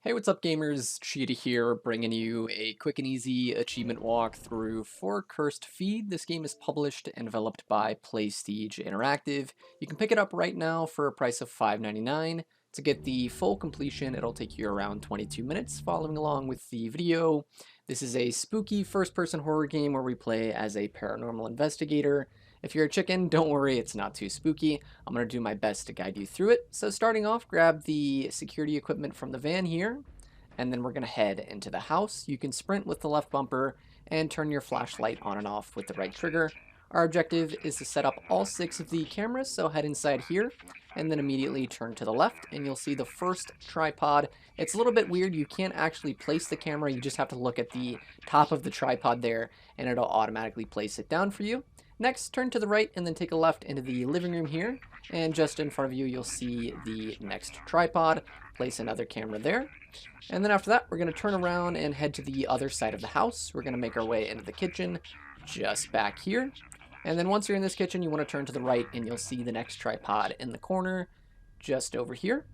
Hey, what's up gamers? Cheetah here, bringing you a quick and easy achievement walkthrough for Cursed Feed. This game is published and developed by Playstige Interactive. You can pick it up right now for a price of $5.99. To get the full completion, it'll take you around 22 minutes following along with the video. This is a spooky first-person horror game where we play as a paranormal investigator. If you're a chicken, don't worry, it's not too spooky. I'm going to do my best to guide you through it. So starting off, grab the security equipment from the van here, and then we're going to head into the house. You can sprint with the left bumper and turn your flashlight on and off with the right trigger. Our objective is to set up all 6 of the cameras, so head inside here, and then immediately turn to the left, and you'll see the first tripod. It's a little bit weird, you can't actually place the camera, you just have to look at the top of the tripod there, and it'll automatically place it down for you. Next, turn to the right and then take a left into the living room here, and just in front of you you'll see the next tripod. Place another camera there, and then after that we're going to turn around and head to the other side of the house. We're going to make our way into the kitchen just back here, and then once you're in this kitchen you want to turn to the right and you'll see the next tripod in the corner just over here.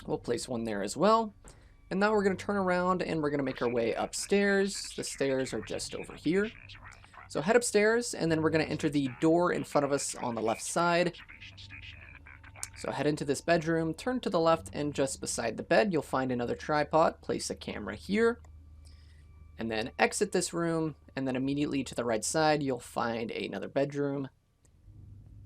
We'll place one there as well, and now we're going to turn around and we're going to make our way upstairs. The stairs are just over here. So head upstairs, and then we're going to enter the door in front of us on the left side. So head into this bedroom, turn to the left, and just beside the bed, you'll find another tripod. Place a camera here, and then exit this room, and then immediately to the right side, you'll find another bedroom.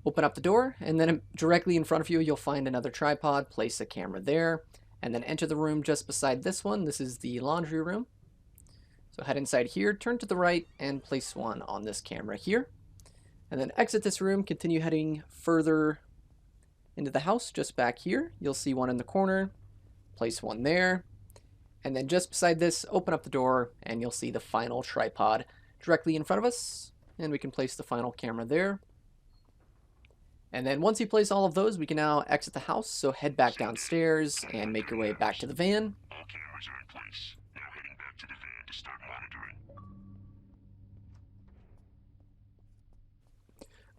Open up the door, and then directly in front of you, you'll find another tripod. Place a camera there, and then enter the room just beside this one. This is the laundry room. So head inside here, turn to the right, and place one on this camera here. And then exit this room, continue heading further into the house, just back here. You'll see one in the corner, place one there. And then just beside this, open up the door, and you'll see the final tripod directly in front of us. And we can place the final camera there. And then once you place all of those, we can now exit the house. So head back downstairs and make your way back to the van. All cameras are in place. Now heading back to the van to start monitoring.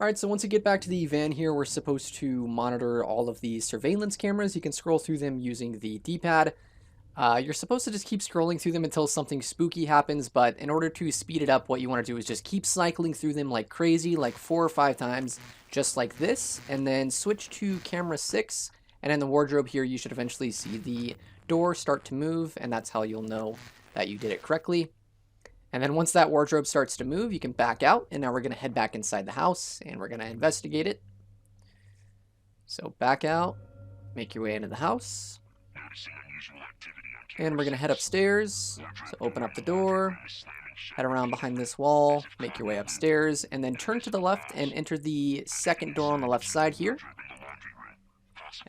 Alright, so once you get back to the van here, we're supposed to monitor all of the surveillance cameras. You can scroll through them using the D-pad. You're supposed to just keep scrolling through them until something spooky happens, but in order to speed it up, what you want to do is just keep cycling through them like crazy, like 4 or 5 times, just like this, and then switch to camera 6, and in the wardrobe here, you should eventually see the door start to move, and that's how you'll know that you did it correctly. And then once that wardrobe starts to move, you can back out, and now we're going to head back inside the house, and we're going to investigate it. So back out, make your way into the house, Noticing unusual activity on cameras. and we're going to head upstairs. So open up the door, head around behind this wall, make your way upstairs, and then turn to the left and enter the second door on the left side here.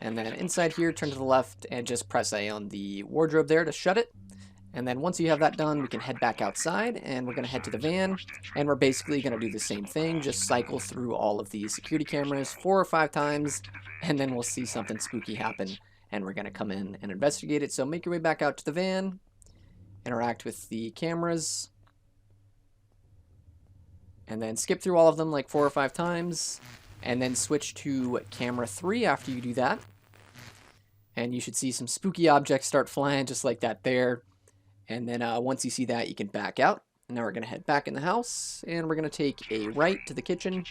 And then inside here, turn to the left and just press A on the wardrobe there to shut it. And then once you have that done, we can head back outside, and we're going to head to the van, and we're basically going to do the same thing, just cycle through all of the security cameras 4 or 5 times, and then we'll see something spooky happen, and we're going to come in and investigate it. So make your way back out to the van, interact with the cameras, and then skip through all of them like 4 or 5 times, and then switch to camera 3 after you do that. And you should see some spooky objects start flying just like that there. And then once you see that, you can back out. And now we're going to head back in the house, and we're going to take a right to the kitchen,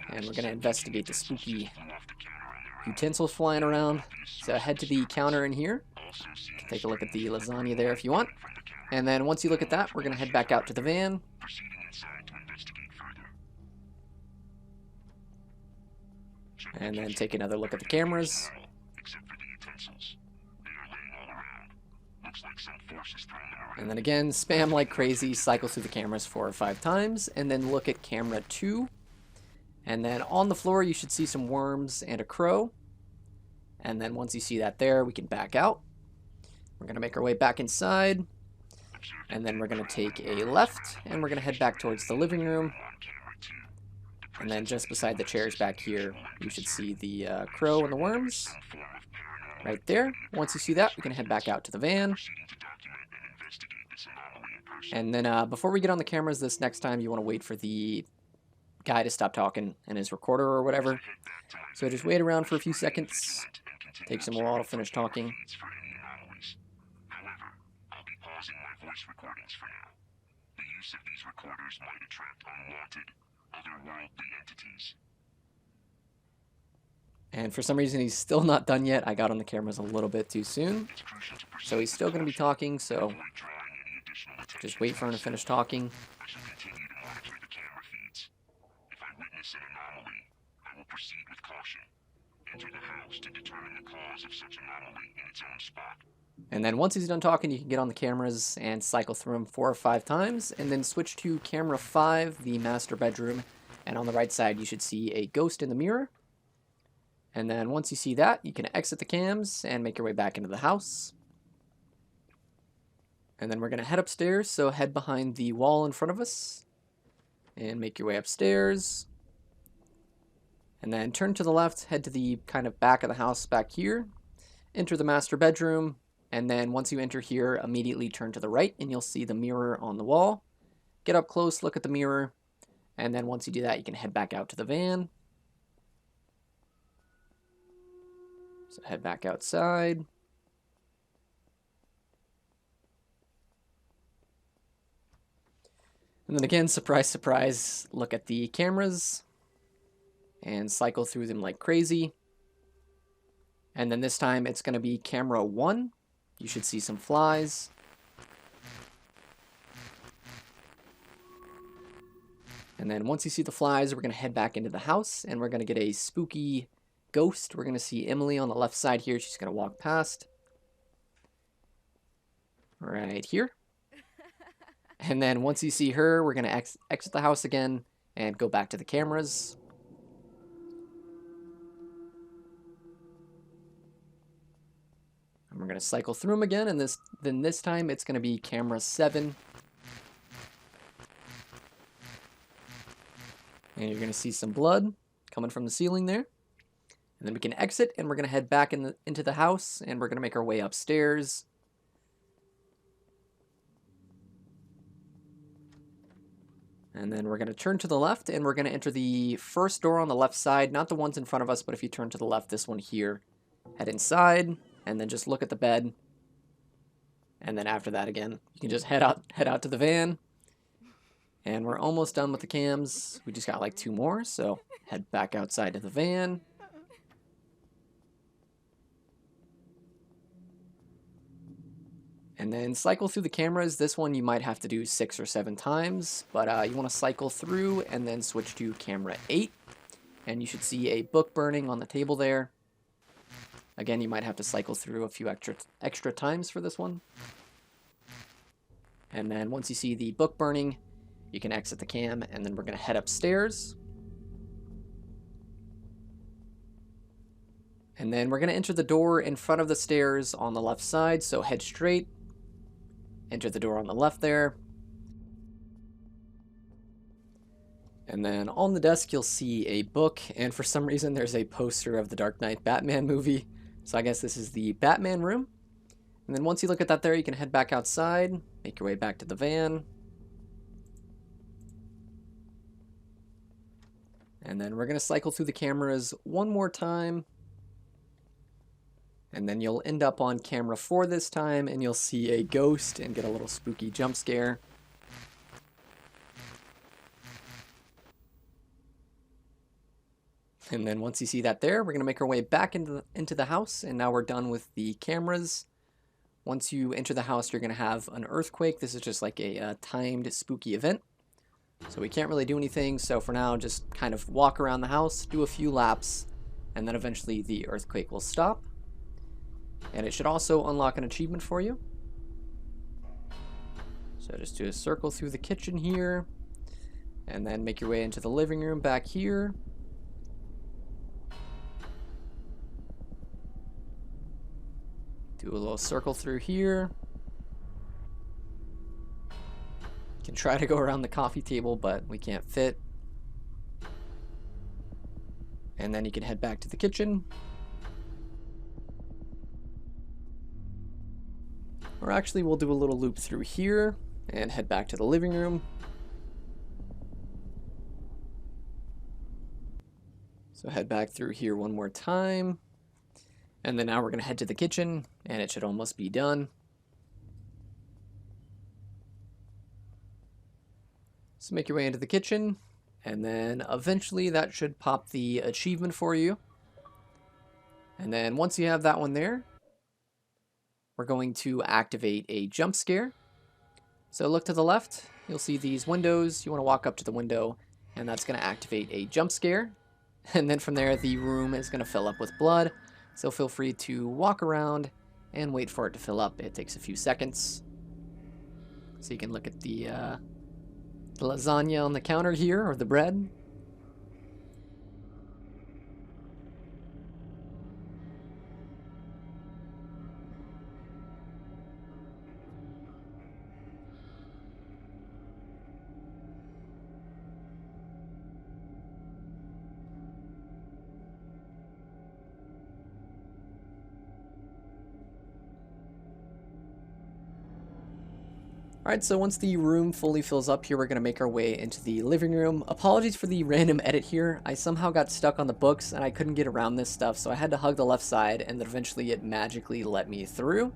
and we're going to investigate the spooky utensils flying around. So head to the counter in here. Take a look at the lasagna there if you want. And then once you look at that, we're going to head back out to the van. Proceeding inside to investigate further. And then take another look at the cameras. Except for the utensils. They are laying all around. Looks like some force is throwing them around. And then again, spam like crazy, cycle through the cameras 4 or 5 times, and then look at camera 2. And then on the floor, you should see some worms and a crow. And then once you see that there, we can back out. We're going to make our way back inside. And then we're going to take a left, and we're going to head back towards the living room. And then just beside the chairs back here, you should see the crow and the worms. Right there. Once you see that, we can head back out to the van. And then before we get on the cameras this next time, you want to wait for the guy to stop talking in his recorder or whatever. So just wait around for a few seconds. Takes him a while to finish talking. entities. However, I'll be pausing my voice recordings for now. The use of these recorders might attract unwanted, otherworldly entities. And for some reason, he's still not done yet. I got on the cameras a little bit too soon. It's crucial to proceed So he's with still going to be caution talking, and so avoid drawing any additional attention just wait for him to myself. finish talking. I shall continue to monitor the camera feeds. If I witness an anomaly, I will proceed with caution. Enter the house to determine the cause of such anomaly in its own spot. And then once he's done talking, you can get on the cameras and cycle through them 4 or 5 times, and then switch to camera 5, the master bedroom. And on the right side, you should see a ghost in the mirror. And then once you see that, you can exit the cams and make your way back into the house. And then we're going to head upstairs, so head behind the wall in front of us and make your way upstairs. And then turn to the left, head to the kind of back of the house back here. Enter the master bedroom, and then once you enter here, immediately turn to the right and you'll see the mirror on the wall. Get up close, look at the mirror, and then once you do that, you can head back out to the van. So head back outside. And then again, surprise, surprise, look at the cameras and cycle through them like crazy. And then this time it's going to be camera 1. You should see some flies. And then once you see the flies, we're going to head back into the house and we're going to get a spooky ghost. We're going to see Emily on the left side here. She's going to walk past. Right here. And then once you see her, we're going to exit the house again and go back to the cameras. And we're going to cycle through them again, and this time it's going to be camera 7. And you're going to see some blood coming from the ceiling there. And then we can exit, and we're going to head back into the house, and we're going to make our way upstairs. And then we're going to turn to the left, and we're going to enter the first door on the left side. Not the ones in front of us, but if you turn to the left, this one here. Head inside, and then just look at the bed. And then after that again, you can just head out to the van. And we're almost done with the cams. We just got like 2 more, so head back outside to the van. And then cycle through the cameras. This one you might have to do 6 or 7 times, but you want to cycle through and then switch to camera 8. And you should see a book burning on the table there. Again, you might have to cycle through a few extra times for this one. And then once you see the book burning, you can exit the cam, and then we're going to head upstairs. And then we're going to enter the door in front of the stairs on the left side, so head straight. Enter the door on the left there. And then on the desk, you'll see a book, and for some reason, there's a poster of the Dark Knight Batman movie. So I guess this is the Batman room. And then once you look at that there, you can head back outside, make your way back to the van. And then we're going to cycle through the cameras one more time. And then you'll end up on camera 4 this time, and you'll see a ghost and get a little spooky jump scare. And then once you see that there, we're going to make our way back into the house, and now we're done with the cameras. Once you enter the house, you're going to have an earthquake. This is just like a timed spooky event. So we can't really do anything, so for now, just kind of walk around the house, do a few laps, and then eventually the earthquake will stop. And it should also unlock an achievement for you. So just do a circle through the kitchen here, and then make your way into the living room back here. Do a little circle through here. You can try to go around the coffee table, but we can't fit. And then you can head back to the kitchen. Or actually, we'll do a little loop through here and head back to the living room. So head back through here one more time. And then now we're going to head to the kitchen, and it should almost be done. So make your way into the kitchen, and then eventually that should pop the achievement for you. And then once you have that one there, we're going to activate a jump scare. So look to the left, you'll see these windows. You want to walk up to the window, and that's going to activate a jump scare. And then from there, the room is going to fill up with blood. So feel free to walk around and wait for it to fill up. It takes a few seconds. So you can look at the lasagna on the counter here, or the bread. Alright, so once the room fully fills up here, we're going to make our way into the living room. Apologies for the random edit here. I somehow got stuck on the books and I couldn't get around this stuff, so I had to hug the left side, and then eventually it magically let me through.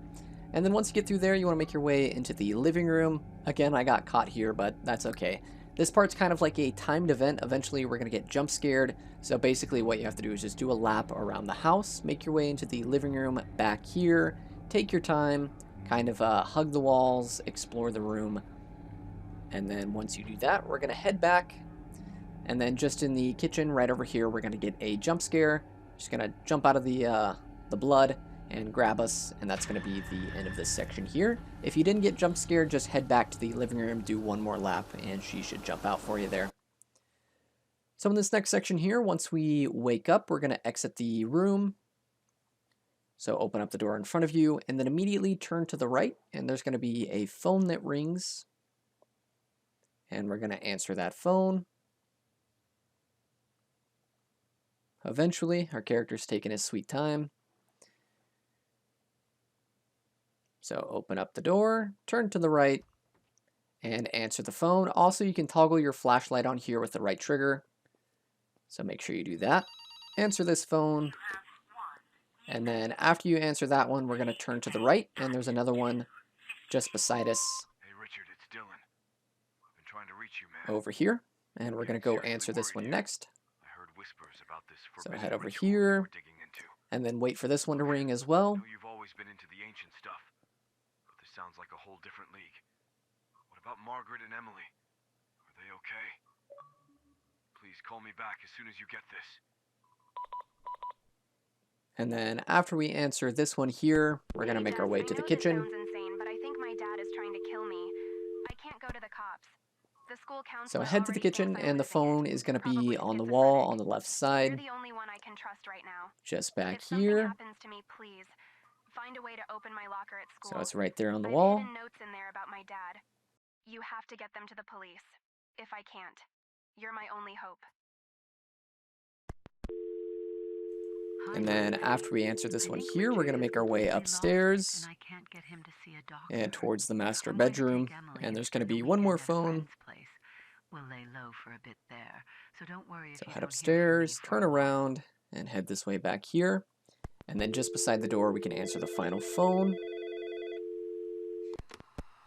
And then once you get through there, you want to make your way into the living room. Again, I got caught here, but that's okay. This part's kind of like a timed event. Eventually, we're going to get jump scared. So basically what you have to do is just do a lap around the house, make your way into the living room back here, take your time, kind of hug the walls, explore the room. And then once you do that, we're going to head back. And then just in the kitchen right over here, we're going to get a jump scare. Just going to jump out of the blood and grab us, and that's going to be the end of this section here. If you didn't get jump scared, just head back to the living room, do one more lap, and she should jump out for you there. So in this next section here, once we wake up, we're going to exit the room. So open up the door in front of you, and then immediately turn to the right, and there's going to be a phone that rings. And we're going to answer that phone. Eventually, our character's taking his sweet time. So open up the door, turn to the right, and answer the phone. Also, you can toggle your flashlight on here with the right trigger. So make sure you do that. Answer this phone. And then after you answer that one, we're going to turn to the right, and there's another one just beside us. Hey Richard, it's Dylan. I've been trying to reach you, man. Over here, and we're going to go answer this one next. I heard whispers about this So forbidden head over ritual here, we're digging into. and then wait for this one to ring as well. I know you've always been into the ancient stuff, but this sounds like a whole different league. What about Margaret and Emily? Are they okay? Please call me back as soon as you get this. And then after we answer this one here, we're going to make our way to the kitchen. This sounds insane, but I think my dad is trying to kill me. I can't go to the cops. The school So counselor head to the already kitchen, thinks I and the was a phone hit. is going to be Probably on the wall on the schizophrenic. left You're side, the only one I can trust right now. just back If something here. happens to me, please find a way to open my locker at school. So it's right there on the I've wall. hidden notes in there about my dad. You have to get them to the police. If I can't, you're my only hope. And then after we answer this one here, we're going to make our way upstairs and towards the master bedroom. And there's going to be one more phone. So head upstairs, turn around, and head this way back here. And then just beside the door, we can answer the final phone.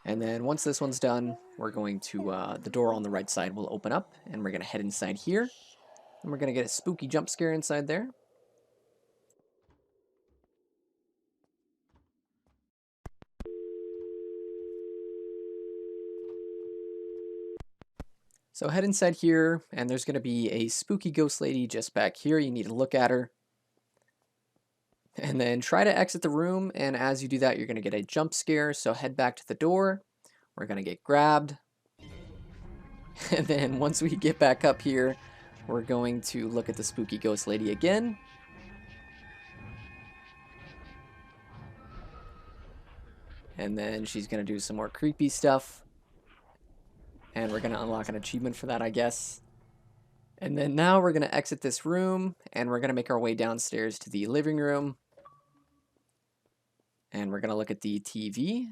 And then once this one's done, we're going to, the door on the right side will open up, and we're going to head inside here. And we're going to get a spooky jump scare inside there. So head inside here, and there's going to be a spooky ghost lady just back here. You need to look at her. And then try to exit the room, and as you do that, you're going to get a jump scare. So head back to the door. We're going to get grabbed. And then once we get back up here, we're going to look at the spooky ghost lady again. And then she's going to do some more creepy stuff. And we're going to unlock an achievement for that, I guess. And then now we're going to exit this room, and we're going to make our way downstairs to the living room. And we're going to look at the TV.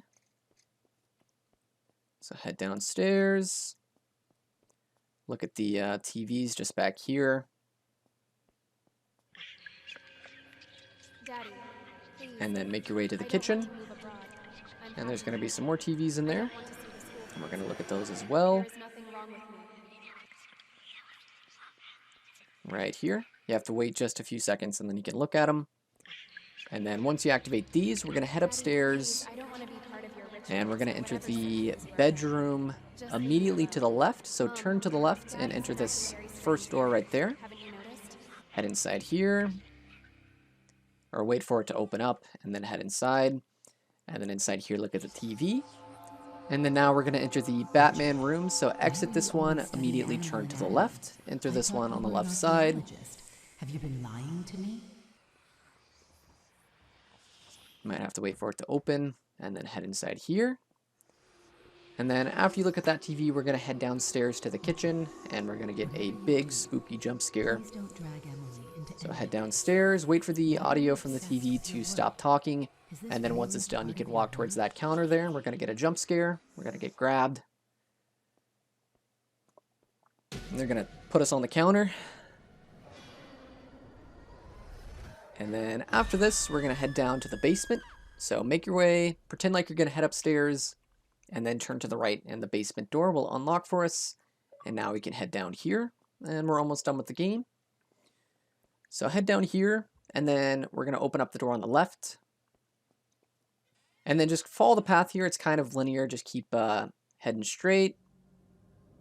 So head downstairs. Look at the TVs just back here. Daddy, and then make your way to the kitchen. And there's going to be some more TVs in there, and we're going to look at those as well. Right here. You have to wait just a few seconds and then you can look at them. And then once you activate these, we're going to head upstairs and we're going to enter the bedroom immediately to the left. So turn to the left and enter this first door right there. Head inside here, or wait for it to open up and then head inside. And then inside here, look at the TV. And then now we're going to enter the Batman room. So exit this one, immediately turn to the left, enter this one on the left side. Have you been lying to me? Might have to wait for it to open and then head inside here. And then after you look at that TV, we're going to head downstairs to the kitchen and we're going to get a big spooky jump scare. So head downstairs, wait for the audio from the TV to stop talking. And then once it's done, you can walk towards that counter there. We're going to get a jump scare. We're going to get grabbed. And they're going to put us on the counter. And then after this, we're going to head down to the basement. So make your way, pretend like you're going to head upstairs, and then turn to the right, and the basement door will unlock for us. And now we can head down here, and we're almost done with the game. So head down here, and then we're going to open up the door on the left. And then just follow the path here. It's kind of linear. Just keep heading straight.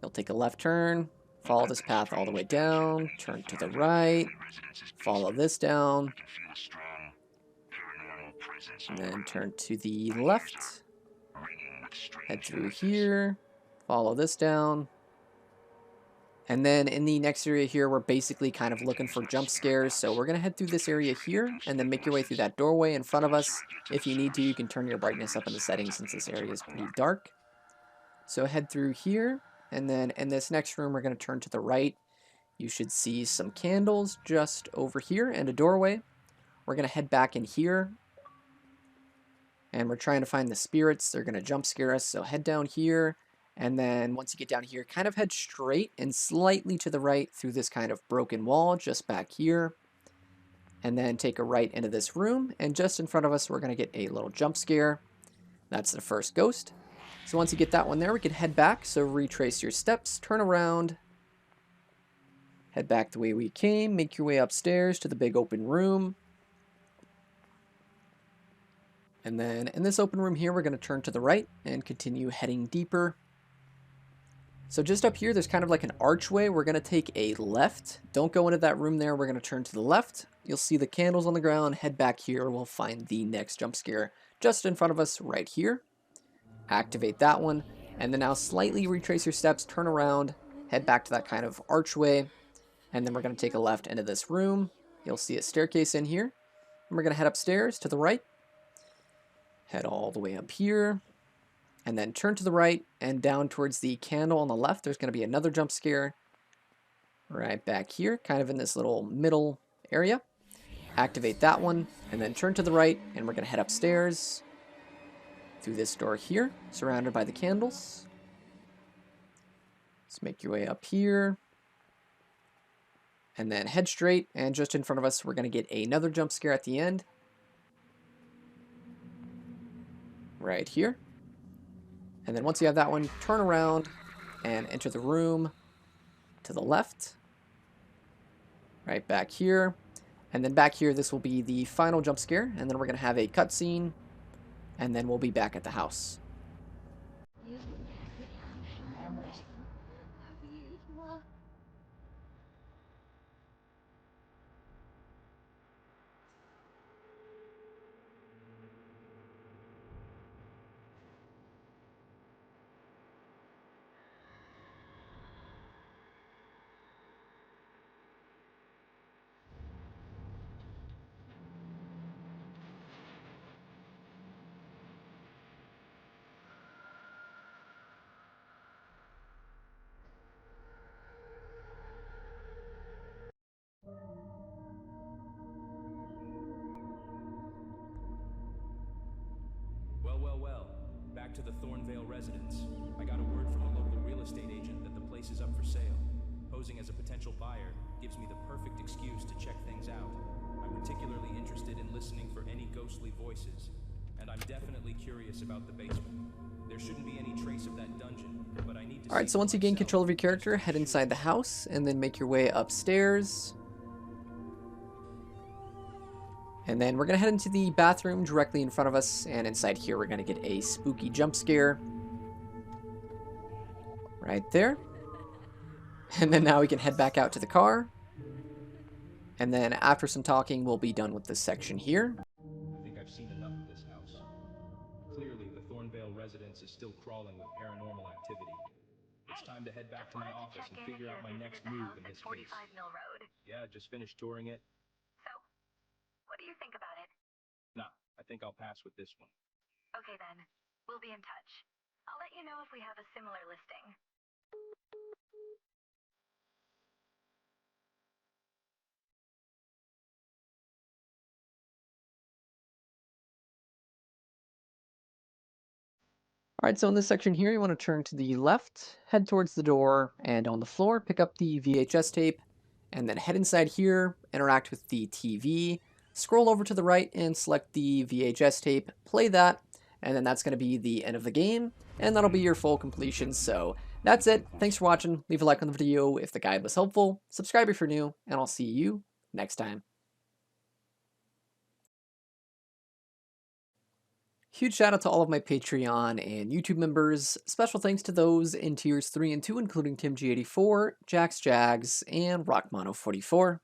You'll take a left turn. Follow this path all the way down. Turn to the right. Follow this down. And then turn to the left. Head through here. Follow this down. And then in the next area here, we're basically kind of looking for jump scares. So we're going to head through this area here and then make your way through that doorway in front of us. If you need to, you can turn your brightness up in the settings since this area is pretty dark. So head through here. And then in this next room, we're going to turn to the right. You should see some candles just over here and a doorway. We're going to head back in here. And we're trying to find the spirits. They're going to jump scare us. So head down here. And then once you get down here, kind of head straight and slightly to the right through this kind of broken wall just back here. And then take a right into this room. And just in front of us, we're going to get a little jump scare. That's the first ghost. So once you get that one there, we can head back. So retrace your steps, turn around, head back the way we came, make your way upstairs to the big open room. And then in this open room here, we're going to turn to the right and continue heading deeper. So just up here, there's kind of like an archway. We're going to take a left. Don't go into that room there. We're going to turn to the left. You'll see the candles on the ground. Head back here. We'll find the next jump scare just in front of us right here. Activate that one. And then now slightly retrace your steps. Turn around. Head back to that kind of archway. And then we're going to take a left into this room. You'll see a staircase in here. And we're going to head upstairs to the right. Head all the way up here. And then turn to the right and down towards the candle on the left. There's going to be another jump scare right back here, kind of in this little middle area. Activate that one and then turn to the right and we're going to head upstairs through this door here, surrounded by the candles. Let's make your way up here and then head straight, and just in front of us, we're going to get another jump scare at the end. Right here. And then once you have that one, turn around and enter the room to the left. Right back here. And then back here, this will be the final jump scare. And then we're going to have a cutscene. And then we'll be back at the house. Well. Back to the Thornvale residence. I got a word from a local real estate agent that the place is up for sale. Posing as a potential buyer gives me the perfect excuse to check things out. I particularly interested in listening for any ghostly voices, and I'm definitely curious about the basement. There shouldn't be any trace of that dungeon, but I need to Alright, see so for once you gain myself, control of your just to character, be head sure. inside the house, and then make your way upstairs. And then we're going to head into the bathroom directly in front of us, and inside here we're going to get a spooky jump scare. Right there. And then now we can head back out to the car. And then after some talking, we'll be done with this section here. I think I've seen enough of this house. Clearly, the Thornvale residence is still crawling with paranormal activity. It's time to head back to my office and figure out my next move in this case. 45 Mill Road. Yeah, just finished touring it. So, what do you think about it? Nah, I think I'll pass with this one. Okay then, we'll be in touch. I'll let you know if we have a similar listing. Alright, so in this section here, you want to turn to the left, head towards the door, and on the floor, pick up the VHS tape, and then head inside here, interact with the TV, scroll over to the right and select the VHS tape, play that, and then that's going to be the end of the game, and that'll be your full completion. So that's it. Thanks for watching. Leave a like on the video if the guide was helpful, subscribe if you're new, and I'll see you next time. Huge shout out to all of my Patreon and YouTube members. Special thanks to those in tiers 3 and 2, including Tim G84, Jax Jags, and Rockmono44.